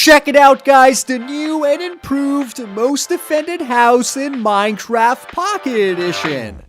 Check it out, guys, the new and improved Most Defended House in Minecraft Pocket Edition.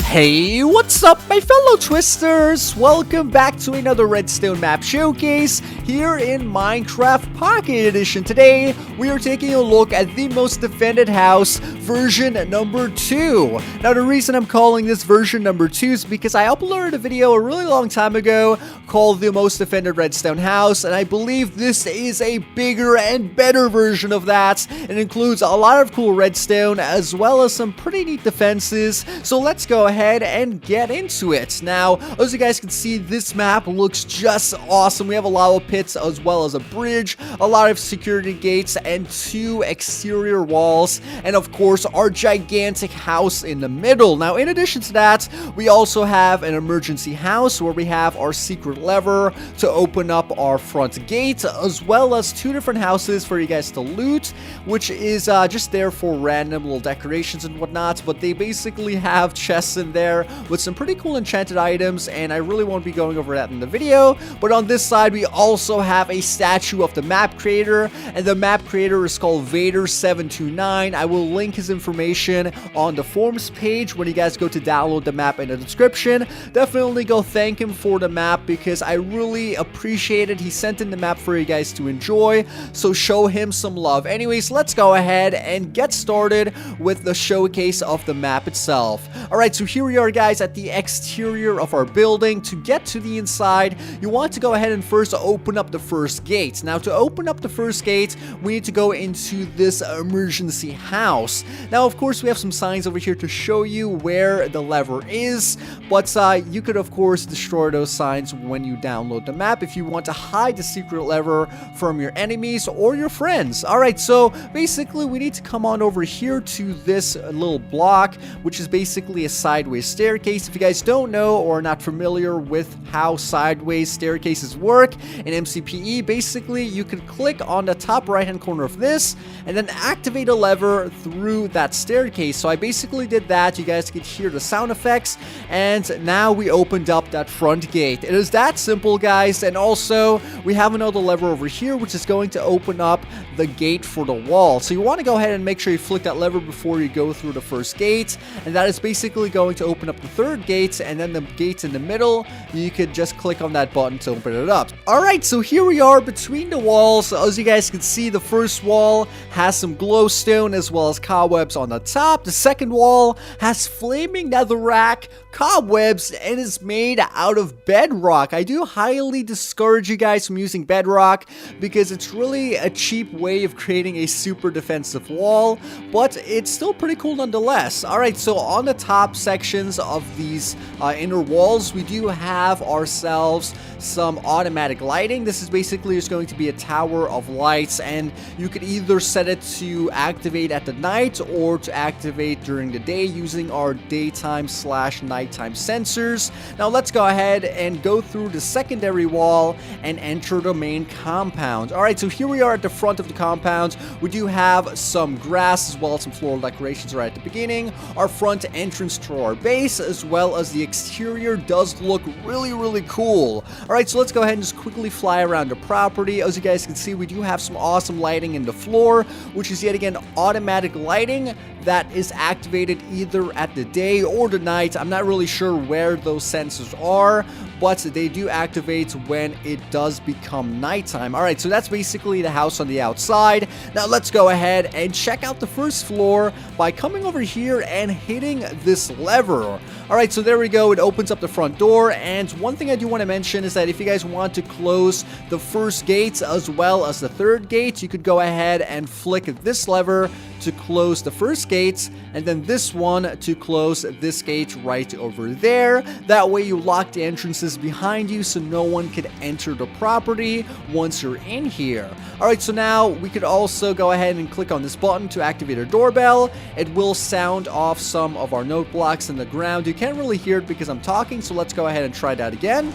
Hey, what's up, my fellow Twisters? Welcome back to another Redstone map showcase here in Minecraft Pocket Edition. Today, we are taking a look at the Most Defended House version number 2. Now, the reason I'm calling this version number 2 is because I uploaded a video a really long time ago called the Most Defended Redstone House, and I believe this is a bigger and better version of that. It includes a lot of cool redstone as well as some pretty neat defenses, so let's go ahead and get into it. Now, as you guys can see, this map looks just awesome. We have a lava pits as well as a bridge, a lot of security gates, and 2 exterior walls, and of course our gigantic house in the middle. Now, in addition to that, we also have an emergency house where we have our secret lever to open up our front gate, as well as 2 different houses for you guys to loot, which is just there for random little decorations and whatnot. But they basically have chests in there with some pretty cool enchanted items, and I really won't be going over that in the video. But on this side, we also have a statue of the map creator, and the map creator is called Vader729. I will link his information on the forums page when you guys go to download the map in the description. Definitely go thank him for the map because I really appreciate it. He sent in the map for you guys to enjoy, so show him some love. Anyways, let's go ahead and get started with the showcase of the map itself. Alright, so here we are, guys, at the exterior of our building. To get to the inside, you want to go ahead and first open up the first gate. Now, to open up the first gate, we need to go into this emergency house. Now, of course, we have some signs over here to show you where the lever is, but you could, of course, destroy those signs when you download the map if you want to hide the secret lever from your enemies or your friends. Alright, so basically, we need to come on over here to this little block, which is basically a sideways staircase. If you guys don't know or are not familiar with how sideways staircases work in MCPE, basically you can click on the top right hand corner of this and then activate a lever through that staircase. So I basically did that. You guys could hear the sound effects, and now we opened up that front gate. It is that simple, guys. And also we have another lever over here which is going to open up the gate for the wall. So you want to go ahead and make sure you flick that lever before you go through the first gate, and that is basically going to open up the third gate, and then the gates in the middle, you could just click on that button to open it up. Alright, so here we are between the walls. As you guys can see, the first wall has some glowstone as well as cobwebs on the top. The second wall has flaming netherrack, cobwebs, and is made out of bedrock. I do highly discourage you guys from using bedrock because it's really a cheap way of creating a super defensive wall, but it's still pretty cool nonetheless. Alright, so on the top sections of these inner walls, we do have ourselves some automatic lighting. This is basically just going to be a tower of lights, and you could either set it to activate at the night or to activate during the day using our daytime / nighttime sensors. Now let's go ahead and go through the secondary wall and enter the main compound. Alright, so here we are at the front of the compound. We do have some grass as well as some floral decorations right at the beginning. Our front entrance to our base as well as the exterior does look really cool. Alright, so let's go ahead and just quickly fly around the property. As you guys can see, we do have some awesome lighting in the floor, which is yet again automatic lighting that is activated either at the day or the night. I'm not really sure where those sensors are, but they do activate when it does become nighttime. Alright, so that's basically the house on the outside. Now let's go ahead and check out the first floor by coming over here and hitting this lever. Alright, so there we go. It opens up the front door, and one thing I do want to mention is that if you guys want to close the first gate as well as the third gate, you could go ahead and flick this lever to close the first gate, and then this one to close this gate right over there. That way you lock the entrances behind you so no one could enter the property once you're in here. Alright, so now we could also go ahead and click on this button to activate our doorbell. It will sound off some of our note blocks in the ground. You can't really hear it because I'm talking, so let's go ahead and try that again.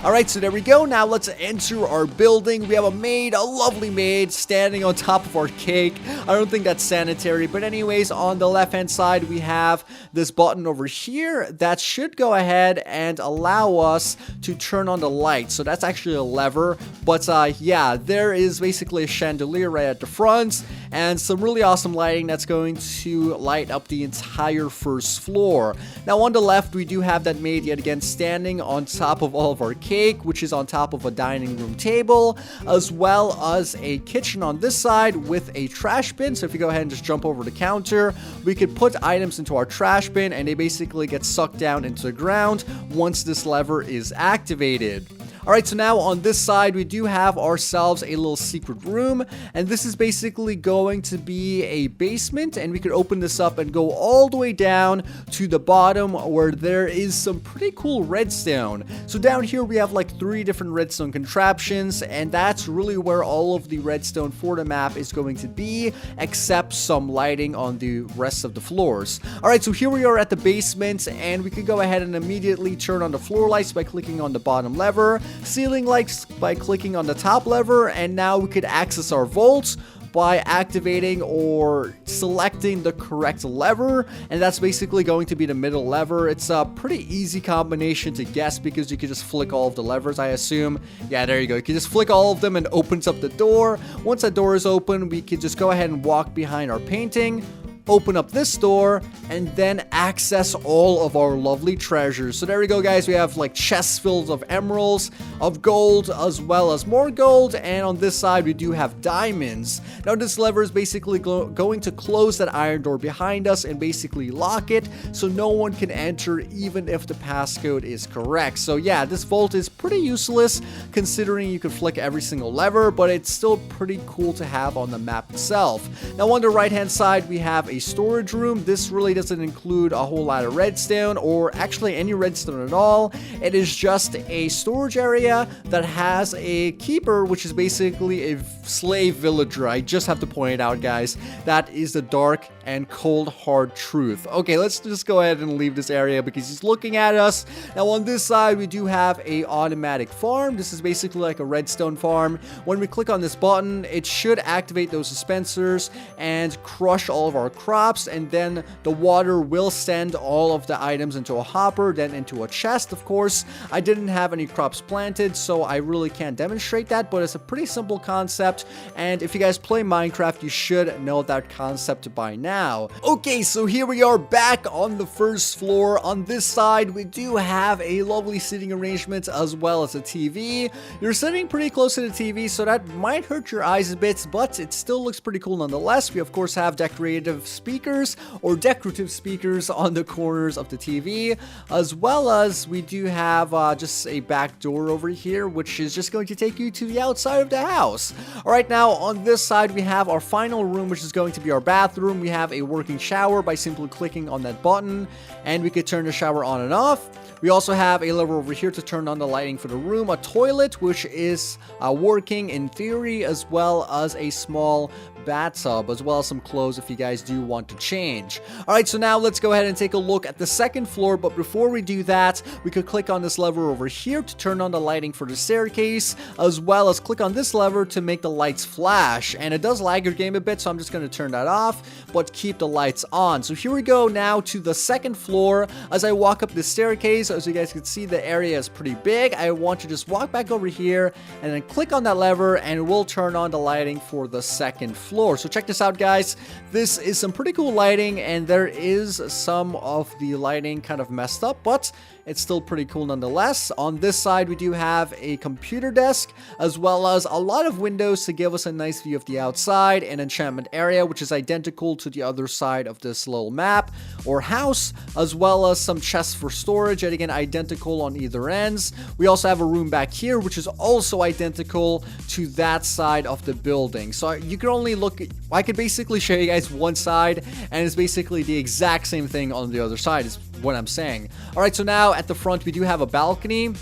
Alright, so there we go. Now let's enter our building. We have a maid, a lovely maid, standing on top of our cake. I don't think that's sanitary, but anyways, on the left-hand side, we have this button over here that should go ahead and allow us to turn on the light. So that's actually a lever, but yeah, there is basically a chandelier right at the front and some really awesome lighting that's going to light up the entire first floor. Now on the left, we do have that maid yet again standing on top of all of our cake, which is on top of a dining room table, as well as a kitchen on this side with a trash bin. So if you go ahead and just jump over the counter, we could put items into our trash bin and they basically get sucked down into the ground once this lever is activated. Alright, so now on this side, we do have ourselves a little secret room, and this is basically going to be a basement, and we could open this up and go all the way down to the bottom where there is some pretty cool redstone. So down here, we have like 3 different redstone contraptions, and that's really where all of the redstone for the map is going to be, except some lighting on the rest of the floors. Alright, so here we are at the basement, and we could go ahead and immediately turn on the floor lights by clicking on the bottom lever, ceiling lights by clicking on the top lever, and now we could access our vaults by activating or selecting the correct lever, and that's basically going to be the middle lever. It's a pretty easy combination to guess because you can just flick all of the levers, I assume. Yeah, there you go. You can just flick all of them and opens up the door. Once that door is open, we can just go ahead and walk behind our painting, open up this door, and then access all of our lovely treasures. So there we go, guys. We have like chests filled of emeralds, of gold, as well as more gold, and on this side we do have diamonds. Now this lever is basically going to close that iron door behind us and basically lock it so no one can enter even if the passcode is correct. So yeah, this vault is pretty useless considering you can flick every single lever, but it's still pretty cool to have on the map itself. Now on the right hand side, we have a storage room. This really doesn't include a whole lot of redstone, or actually any redstone at all. It is just a storage area that has a keeper, which is basically a slave villager. I just have to point it out, guys. That is the dark and cold hard truth. Okay, let's just go ahead and leave this area because he's looking at us. Now on this side, we do have a automatic farm. This is basically like a redstone farm. When we click on this button, it should activate those dispensers and crush all of our crops, and then the water will send all of the items into a hopper, then into a chest. Of course, I didn't have any crops planted, so I really can't demonstrate that, but it's a pretty simple concept, and if you guys play Minecraft, you should know that concept by now. Okay, so here we are back on the first floor. On this side, we do have a lovely seating arrangement as well as a TV. You're sitting pretty close to the TV, so that might hurt your eyes a bit, but it still looks pretty cool nonetheless. We of course have decorative speakers or decorative speakers on the corners of the TV, as well as we do have just a back door over here, which is just going to take you to the outside of the house. Alright, now on this side we have our final room, which is going to be our bathroom. We have a working shower by simply clicking on that button, and we could turn the shower on and off. We also have a lever over here to turn on the lighting for the room, a toilet which is working in theory, as well as a small bathtub, as well as some clothes if you guys do want to change. Alright, so now let's go ahead and take a look at the second floor, but before we do that, we could click on this lever over here to turn on the lighting for the staircase, as well as click on this lever to make the lights flash, and it does lag your game a bit, so I'm just going to turn that off, but keep the lights on. So here we go now to the second floor. As I walk up the staircase, as you guys can see, the area is pretty big. I want to just walk back over here and then click on that lever, and we'll turn on the lighting for the second floor. So check this out, guys. This is some pretty cool lighting, and there is some of the lighting kind of messed up, but it's still pretty cool nonetheless. On this side, we do have a computer desk, as well as a lot of windows to give us a nice view of the outside, an enchantment area, which is identical to the other side of this little map or house, as well as some chests for storage, and again, identical on either ends. We also have a room back here, which is also identical to that side of the building. So you can only look, I could basically show you guys one side, and it's basically the exact same thing on the other side is what I'm saying. Alright, so now at the front we do have a balcony,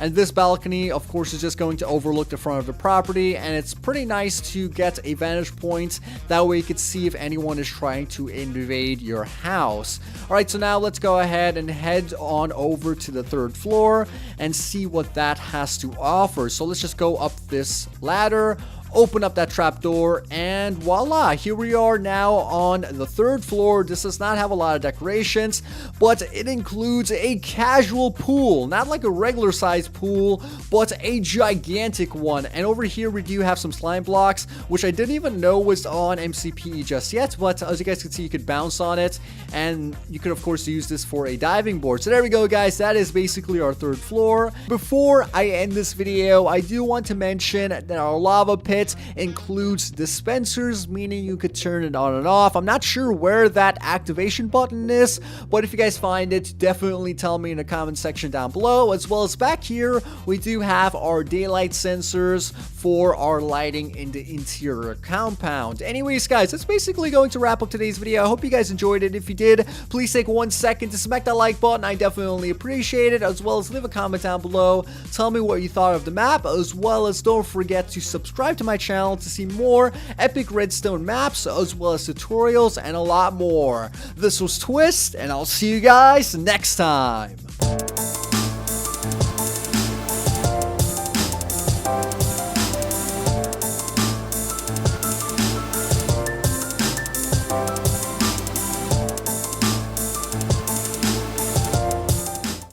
And this balcony, of course, is just going to overlook the front of the property, and it's pretty nice to get a vantage point. That way you can see if anyone is trying to invade your house. Alright, so now let's go ahead and head on over to the 3rd floor and see what that has to offer. So let's just go up this ladder, open up that trapdoor, and voila, here we are now on the 3rd floor. This does not have a lot of decorations, but it includes a casual pool, not like a regular size pool, but a gigantic one. And over here we do have some slime blocks, which I didn't even know was on MCPE just yet, but as you guys can see, you could bounce on it, and you could of course use this for a diving board. So there we go, guys, that is basically our 3rd floor. Before I end this video, I do want to mention that our lava pit includes dispensers, meaning you could turn it on and off. I'm not sure where that activation button is, but if you guys find it, definitely tell me in the comment section down below. As well as back here, we do have our daylight sensors for our lighting in the interior compound. Anyways, guys, that's basically going to wrap up today's video. I hope you guys enjoyed it. If you did, please take 1 second to smack that like button. I definitely appreciate it. As well as leave a comment down below. Tell me what you thought of the map. As well as don't forget to subscribe to my channel to see more epic redstone maps, as well as tutorials and a lot more. This was Twiistz, and I'll see you guys next time.